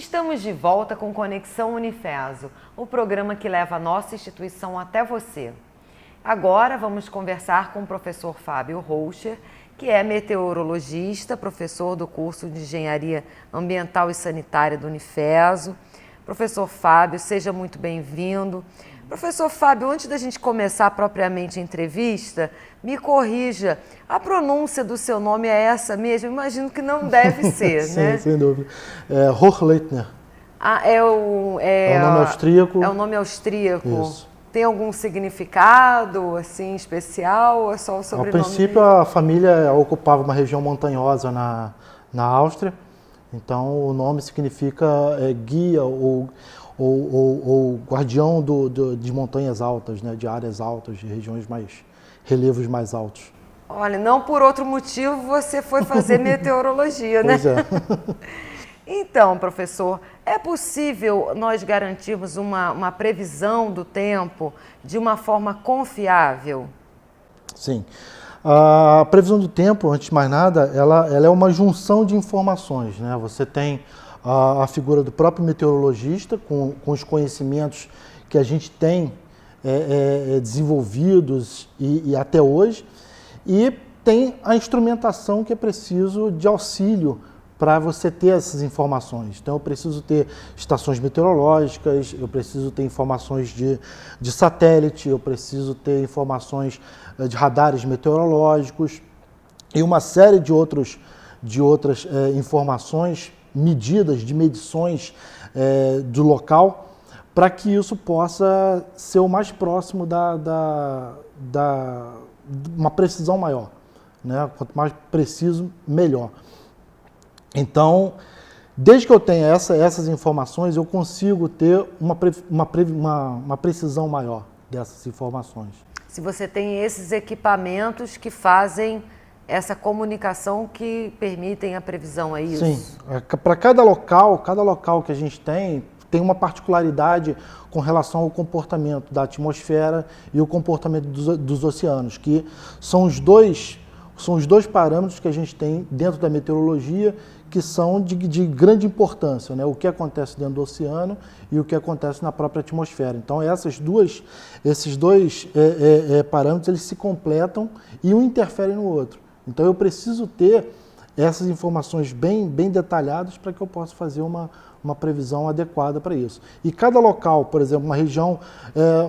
Estamos de volta com Conexão Unifeso, o programa que leva a nossa instituição até você. Agora vamos conversar com o professor Fábio Rocher, que é meteorologista, professor do curso de Engenharia Ambiental e Sanitária do Unifeso. Professor Fábio, seja muito bem-vindo. Professor Fábio, antes da gente começar propriamente a entrevista, me corrija, a pronúncia do seu nome é essa mesmo? Imagino que não deve ser, Sim, né? sem dúvida. É Hochleitner. É o nome austríaco. É o nome austríaco. Isso. Tem algum significado assim especial ou é só o sobrenome? A princípio, a família ocupava uma região montanhosa na Áustria, então o nome significa guia ou guardião de montanhas altas, né, de áreas altas, de regiões relevos mais altos. Olha, não por outro motivo você foi fazer meteorologia, né? Pois é. Então, professor, é possível nós garantirmos uma previsão do tempo de uma forma confiável? Sim. A previsão do tempo, antes de mais nada, ela é uma junção de informações, né? Você tem a figura do próprio meteorologista, com os conhecimentos que a gente tem desenvolvidos e até hoje, e tem a instrumentação que é preciso de auxílio para você ter essas informações. Então, eu preciso ter estações meteorológicas, eu preciso ter informações de satélite, eu preciso ter informações de radares meteorológicos e uma série de outras informações, de medições do local, para que isso possa ser o mais próximo uma precisão maior, né? Quanto mais preciso, melhor. Então, desde que eu tenha essas informações, eu consigo ter uma precisão maior dessas informações. Se você tem esses equipamentos que fazem essa comunicação que permitem a previsão, é isso? Sim. Para cada local que a gente tem uma particularidade com relação ao comportamento da atmosfera e o comportamento dos oceanos, que são os dois parâmetros que a gente tem dentro da meteorologia que são de grande importância, né? O que acontece dentro do oceano e o que acontece na própria atmosfera. Então, esses dois parâmetros eles se completam e um interfere no outro. Então, eu preciso ter essas informações bem detalhadas para que eu possa fazer uma previsão adequada para isso. E cada local, por exemplo, uma região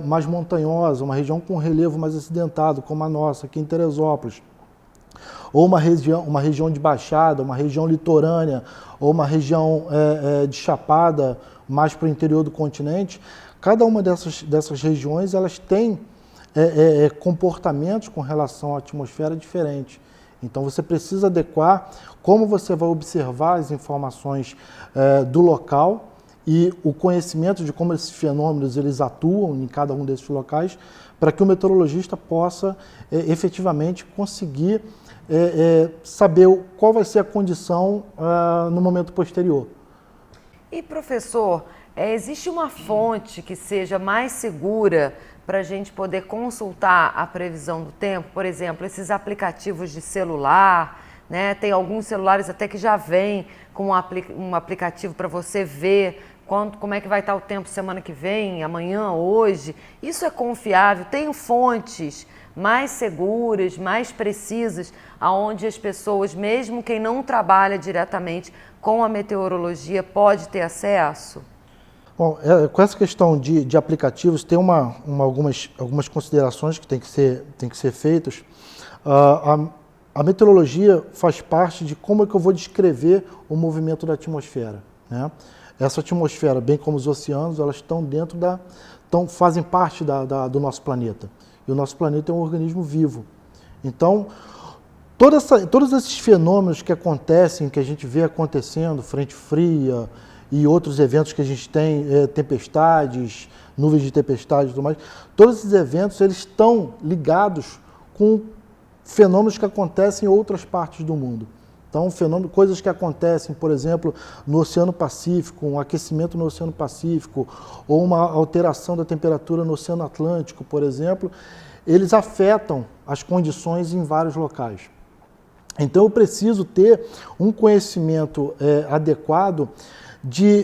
mais montanhosa, uma região com relevo mais acidentado, como a nossa, aqui em Teresópolis, ou uma região de baixada, uma região litorânea, ou uma região de chapada, mais para o interior do continente, cada uma dessas regiões elas têm comportamentos com relação à atmosfera diferentes. Então você precisa adequar como você vai observar as informações do local e o conhecimento de como esses fenômenos eles atuam em cada um desses locais, para que o meteorologista possa efetivamente conseguir saber qual vai ser a condição no momento posterior. E professor, existe uma fonte que seja mais segura para a gente poder consultar a previsão do tempo? Por exemplo, esses aplicativos de celular, né? Tem alguns celulares até que já vêm com um aplicativo para você ver como é que vai estar o tempo semana que vem, amanhã, hoje. Isso é confiável? Tem fontes mais seguras, mais precisas, aonde as pessoas, mesmo quem não trabalha diretamente com a meteorologia, pode ter acesso? Bom, com essa questão de aplicativos, tem algumas considerações que tem que ser feitas. A meteorologia faz parte de como é que eu vou descrever o movimento da atmosfera, né? Essa atmosfera, bem como os oceanos, elas estão fazem parte do nosso planeta. E o nosso planeta é um organismo vivo. Então, todos esses fenômenos que acontecem, que a gente vê acontecendo, frente fria e outros eventos que a gente tem, tempestades, nuvens de tempestade e tudo mais, todos esses eventos eles estão ligados com fenômenos que acontecem em outras partes do mundo. Então, coisas que acontecem, por exemplo, no Oceano Pacífico, um aquecimento no Oceano Pacífico, ou uma alteração da temperatura no Oceano Atlântico, por exemplo, eles afetam as condições em vários locais. Então, eu preciso ter um conhecimento adequado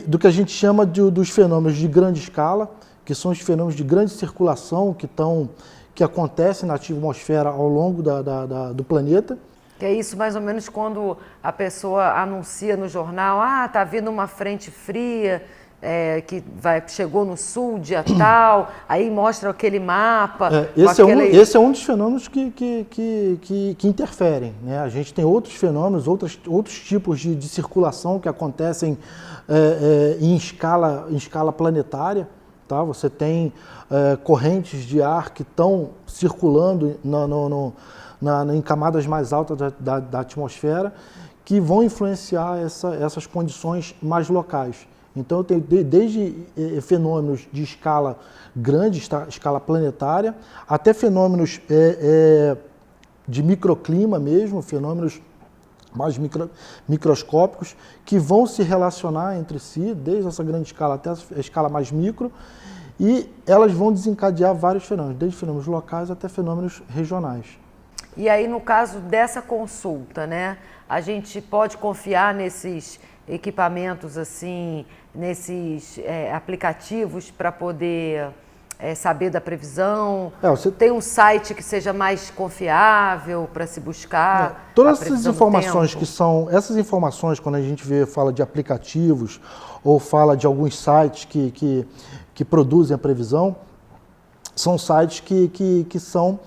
do que a gente chama dos fenômenos de grande escala, que são os fenômenos de grande circulação que acontecem na atmosfera ao longo do planeta. Que é isso mais ou menos quando a pessoa anuncia no jornal, tá vindo uma frente fria, que chegou no sul, dia tal, aí mostra aquele mapa. Esse é um dos fenômenos que interferem, né? A gente tem outros fenômenos, outros tipos de circulação que acontecem em escala planetária. Tá? Você tem correntes de ar que estão circulando em camadas mais altas da atmosfera, que vão influenciar essas condições mais locais. Então, eu tenho desde fenômenos de escala grande, escala planetária, até fenômenos de microclima mesmo, fenômenos mais microscópicos, que vão se relacionar entre si, desde essa grande escala até a escala mais micro, e elas vão desencadear vários fenômenos, desde fenômenos locais até fenômenos regionais. E aí, no caso dessa consulta, né, a gente pode confiar nesses equipamentos, assim, nesses aplicativos para poder saber da previsão? Tem um site que seja mais confiável para se buscar? Todas essas informações essas informações, quando a gente fala de aplicativos ou fala de alguns sites que produzem a previsão, são sites que são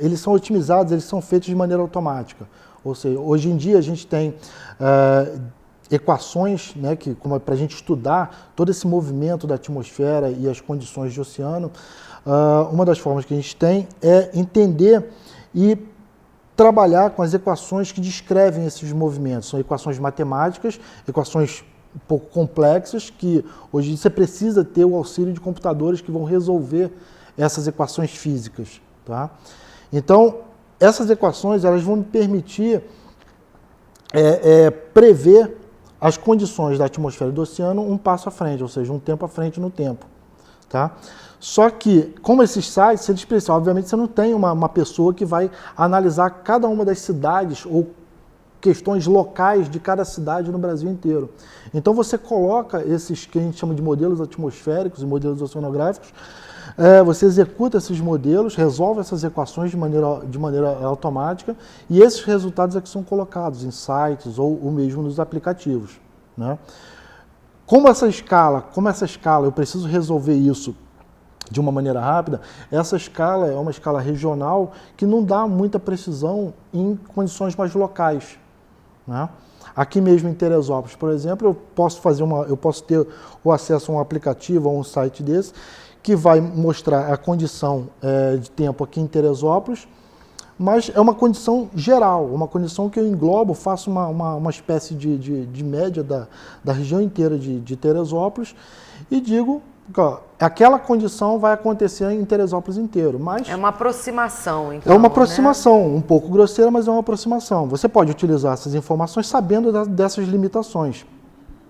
eles são otimizados, eles são feitos de maneira automática. Ou seja, hoje em dia a gente tem equações, né, como para a gente estudar todo esse movimento da atmosfera e as condições de oceano. Uma das formas que a gente tem é entender e trabalhar com as equações que descrevem esses movimentos. São equações matemáticas, equações um pouco complexas, que hoje você precisa ter o auxílio de computadores que vão resolver essas equações físicas. Tá? Então, essas equações elas vão me permitir prever as condições da atmosfera e do oceano um passo à frente, ou seja, um tempo à frente no tempo. Tá? Só que, como esses sites, eles precisam, obviamente você não tem uma pessoa que vai analisar cada uma das cidades ou questões locais de cada cidade no Brasil inteiro. Então você coloca esses que a gente chama de modelos atmosféricos e modelos oceanográficos, você executa esses modelos, resolve essas equações de maneira automática, e esses resultados é que são colocados em sites ou mesmo nos aplicativos. Né? Como essa escala, eu preciso resolver isso de uma maneira rápida, essa escala é uma escala regional que não dá muita precisão em condições mais locais. Né? Aqui mesmo em Teresópolis, por exemplo, eu posso ter o acesso a um aplicativo ou um site desse, que vai mostrar a condição de tempo aqui em Teresópolis, mas é uma condição geral, uma condição que eu englobo, faço uma espécie de média da região inteira de Teresópolis e digo, ó, aquela condição vai acontecer em Teresópolis inteiro. Mas é uma aproximação, então. É uma aproximação, né? Um pouco grosseira, mas é uma aproximação. Você pode utilizar essas informações sabendo dessas limitações.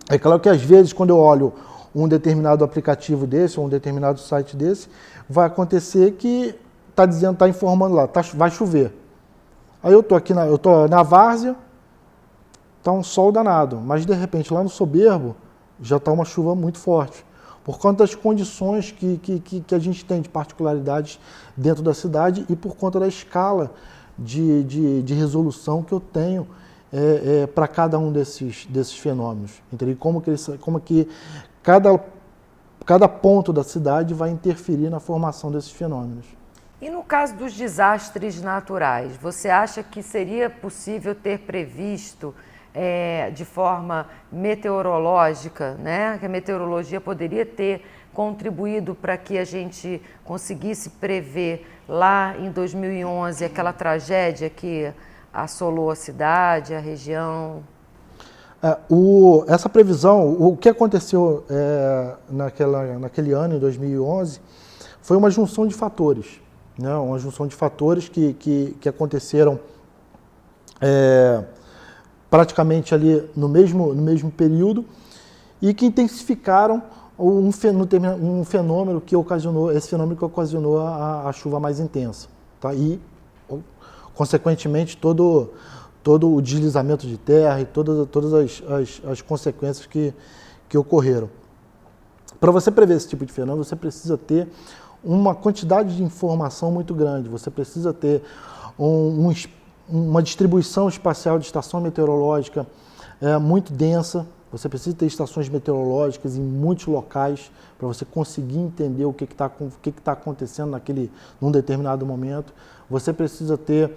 É claro que às vezes, quando eu olho um determinado aplicativo desse ou um determinado site desse, vai acontecer que está informando lá, vai chover. Aí eu estou na várzea, está um sol danado, mas de repente lá no Soberbo já está uma chuva muito forte, por conta das condições que a gente tem de particularidades dentro da cidade e por conta da escala de resolução que eu tenho para cada um desses fenômenos. Entendeu? Como que cada ponto da cidade vai interferir na formação desses fenômenos. E no caso dos desastres naturais, você acha que seria possível ter previsto de forma meteorológica, né? Que a meteorologia poderia ter contribuído para que a gente conseguisse prever lá em 2011 aquela tragédia que assolou a cidade, a região? Essa previsão, o que aconteceu naquele ano, em 2011, foi uma junção de fatores. Né? Uma junção de fatores que aconteceram praticamente ali no mesmo período e que intensificaram um fenômeno que ocasionou a chuva mais intensa. Tá? E, consequentemente, todo o deslizamento de terra e todas as consequências que ocorreram. Para você prever esse tipo de fenômeno, você precisa ter uma quantidade de informação muito grande, você precisa ter uma distribuição espacial de estação meteorológica muito densa, você precisa ter estações meteorológicas em muitos locais para você conseguir entender o que está acontecendo num determinado momento. Você precisa ter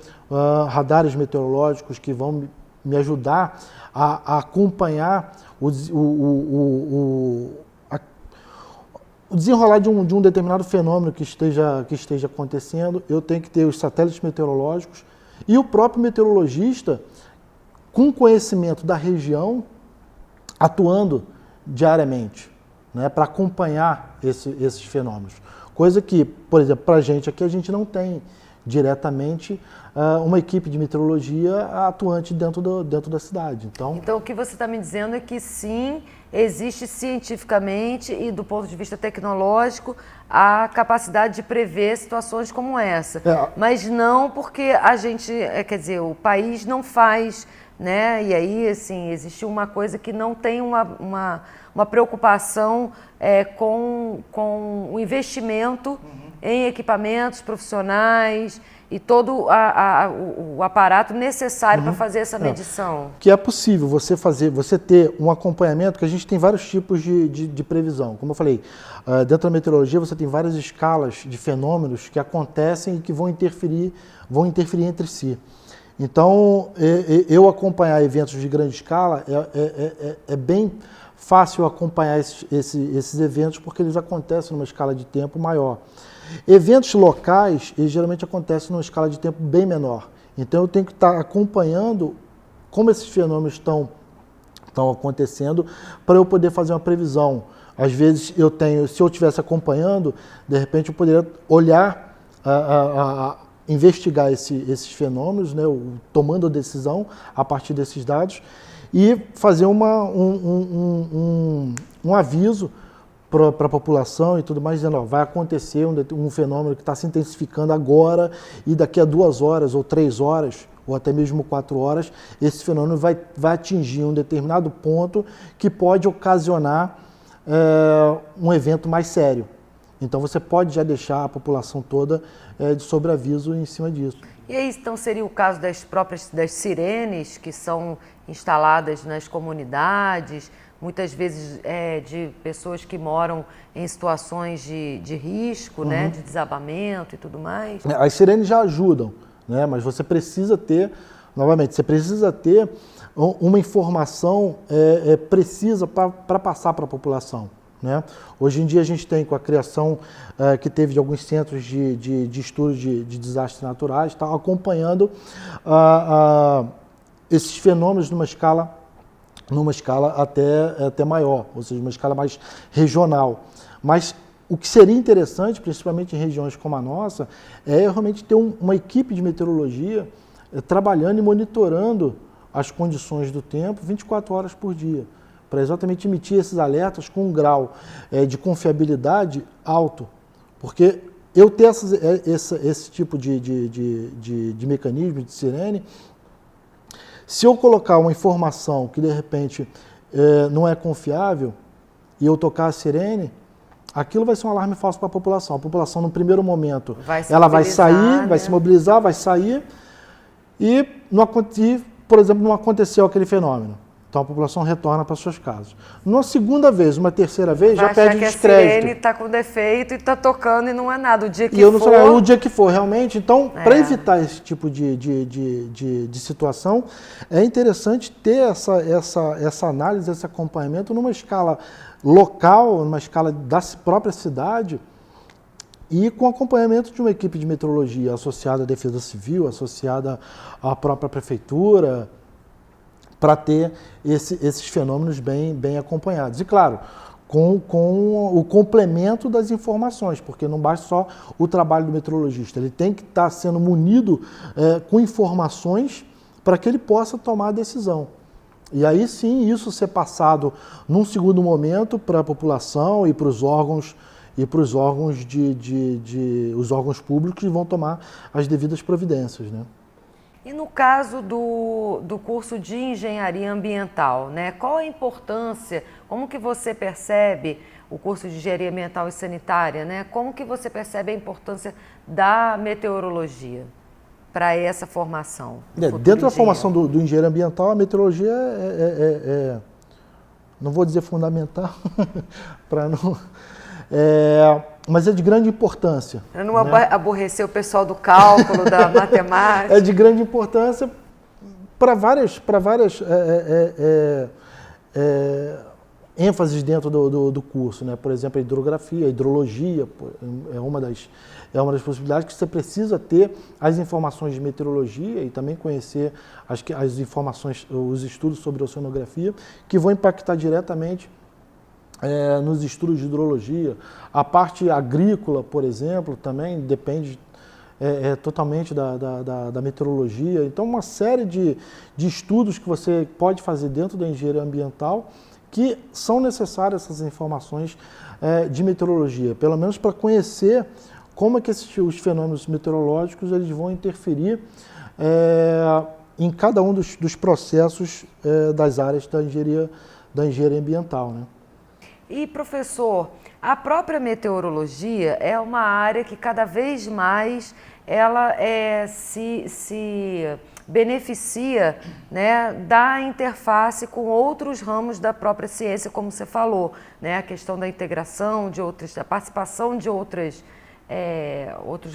radares meteorológicos que vão me ajudar a acompanhar o desenrolar de um determinado fenômeno que esteja acontecendo. Eu tenho que ter os satélites meteorológicos e o próprio meteorologista com conhecimento da região atuando diariamente, né, para acompanhar esses fenômenos. Coisa que, por exemplo, para a gente aqui, a gente não tem diretamente uma equipe de meteorologia atuante dentro da cidade. Então, o que você está me dizendo é que sim, existe cientificamente e do ponto de vista tecnológico a capacidade de prever situações como essa. Mas não porque a gente, quer dizer, o país não faz, né? E aí, assim, existe uma coisa que não tem uma preocupação com o investimento em equipamentos profissionais e todo o aparato necessário para fazer essa medição. Que é possível você ter um acompanhamento, que a gente tem vários tipos de previsão. Como eu falei, dentro da meteorologia você tem várias escalas de fenômenos que acontecem e que vão interferir entre si. Então, eu acompanhar eventos de grande escala é bem fácil acompanhar esses eventos porque eles acontecem numa escala de tempo maior. Eventos locais, eles geralmente acontecem numa escala de tempo bem menor. Então, eu tenho que estar acompanhando como esses fenômenos estão acontecendo para eu poder fazer uma previsão. Às vezes, se eu estivesse acompanhando, de repente eu poderia olhar investigar esses fenômenos, né, tomando a decisão a partir desses dados e fazer um aviso para a população e tudo mais, dizendo, vai acontecer um fenômeno que está se intensificando agora e daqui a 2 horas ou 3 horas ou até mesmo 4 horas, esse fenômeno vai atingir um determinado ponto que pode ocasionar um evento mais sério. Então você pode já deixar a população toda de sobreaviso em cima disso. E aí, então, seria o caso das sirenes que são instaladas nas comunidades, muitas vezes de pessoas que moram em situações de risco, né, de desabamento e tudo mais? As sirenes já ajudam, né, mas você precisa ter, novamente, uma informação precisa para passar para a população. Né? Hoje em dia a gente tem, com a criação que teve de alguns centros de estudo de desastres naturais, está acompanhando esses fenômenos numa escala até maior, ou seja, uma escala mais regional. Mas o que seria interessante, principalmente em regiões como a nossa, é realmente ter uma equipe de meteorologia trabalhando e monitorando as condições do tempo 24 horas por dia, para exatamente emitir esses alertas com um grau de confiabilidade alto. Porque eu ter esse tipo de mecanismo de sirene, se eu colocar uma informação que de repente não é confiável e eu tocar a sirene, aquilo vai ser um alarme falso para a população. A população, no primeiro momento, ela vai sair, né? Vai se mobilizar, vai sair e, por exemplo, não aconteceu aquele fenômeno. Então a população retorna para suas casas. Numa segunda vez, uma terceira vez, já perde descrédito. A sirene está com defeito e está tocando e não é nada. O dia que o dia que for, realmente. Então, para evitar esse tipo de situação, é interessante ter essa análise, esse acompanhamento numa escala local, numa escala da própria cidade, e com acompanhamento de uma equipe de meteorologia associada à Defesa Civil, associada à própria prefeitura, para ter esses fenômenos bem acompanhados. E, claro, com o complemento das informações, porque não basta só o trabalho do meteorologista, ele tem que estar sendo munido com informações para que ele possa tomar a decisão. E aí sim, isso ser passado num segundo momento para a população e para os órgãos os órgãos públicos, vão tomar as devidas providências, né? E no caso do curso de engenharia ambiental, né? Qual a importância, como que você percebe o curso de engenharia ambiental e sanitária, né? Como que você percebe a importância da meteorologia para essa formação? Dentro da formação do engenheiro ambiental, a meteorologia não vou dizer fundamental, para não... mas é de grande importância. Para não aborrecer o pessoal do cálculo, da matemática. É de grande importância para várias ênfases dentro do curso, né? Por exemplo, a hidrografia, a hidrologia é uma das possibilidades que você precisa ter as informações de meteorologia e também conhecer as informações, os estudos sobre oceanografia, que vão impactar diretamente nos estudos de hidrologia. A parte agrícola, por exemplo, também depende totalmente da meteorologia. Então, uma série de estudos que você pode fazer dentro da engenharia ambiental que são necessárias essas informações de meteorologia, pelo menos para conhecer como é que os fenômenos meteorológicos eles vão interferir em cada um dos processos das áreas da engenharia ambiental, né? E, professor, a própria meteorologia é uma área que cada vez mais ela se beneficia, né, da interface com outros ramos da própria ciência, como você falou, né, a questão da integração de outras, da participação de outros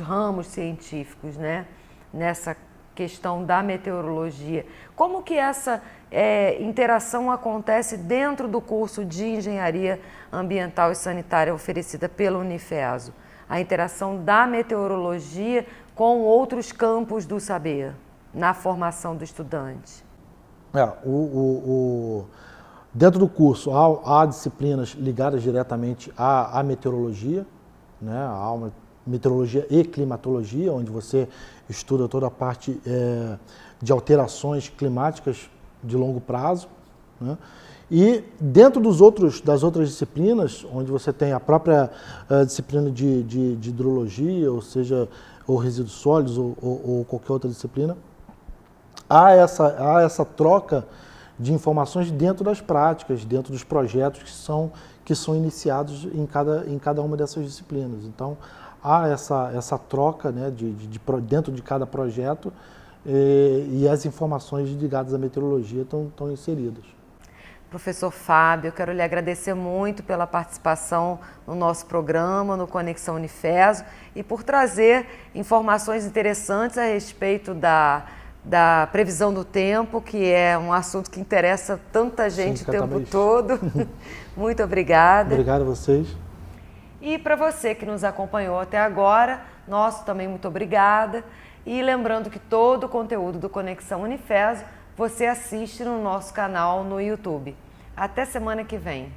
ramos científicos, né, nessa questão da meteorologia. Como que essa interação acontece dentro do curso de Engenharia Ambiental e Sanitária oferecida pela Unifeso? A interação da meteorologia com outros campos do saber na formação do estudante. Dentro do curso há disciplinas ligadas diretamente à meteorologia, né? Há uma meteorologia e climatologia, onde você estuda toda a parte de alterações climáticas de longo prazo, né? E dentro das outras disciplinas, onde você tem a própria disciplina de hidrologia, ou seja, ou resíduos sólidos ou qualquer outra disciplina, há essa troca de informações dentro das práticas, dentro dos projetos que são iniciados em cada uma dessas disciplinas. Então, há essa troca, né, dentro de cada projeto e as informações ligadas à meteorologia estão inseridas. Professor Fábio, eu quero lhe agradecer muito pela participação no nosso programa, no Conexão Unifeso, e por trazer informações interessantes a respeito da previsão do tempo, que é um assunto que interessa tanta gente o tempo todo. Muito obrigada. Obrigado a vocês. E para você que nos acompanhou até agora, nosso também muito obrigada. E lembrando que todo o conteúdo do Conexão Unifeso você assiste no nosso canal no YouTube. Até semana que vem.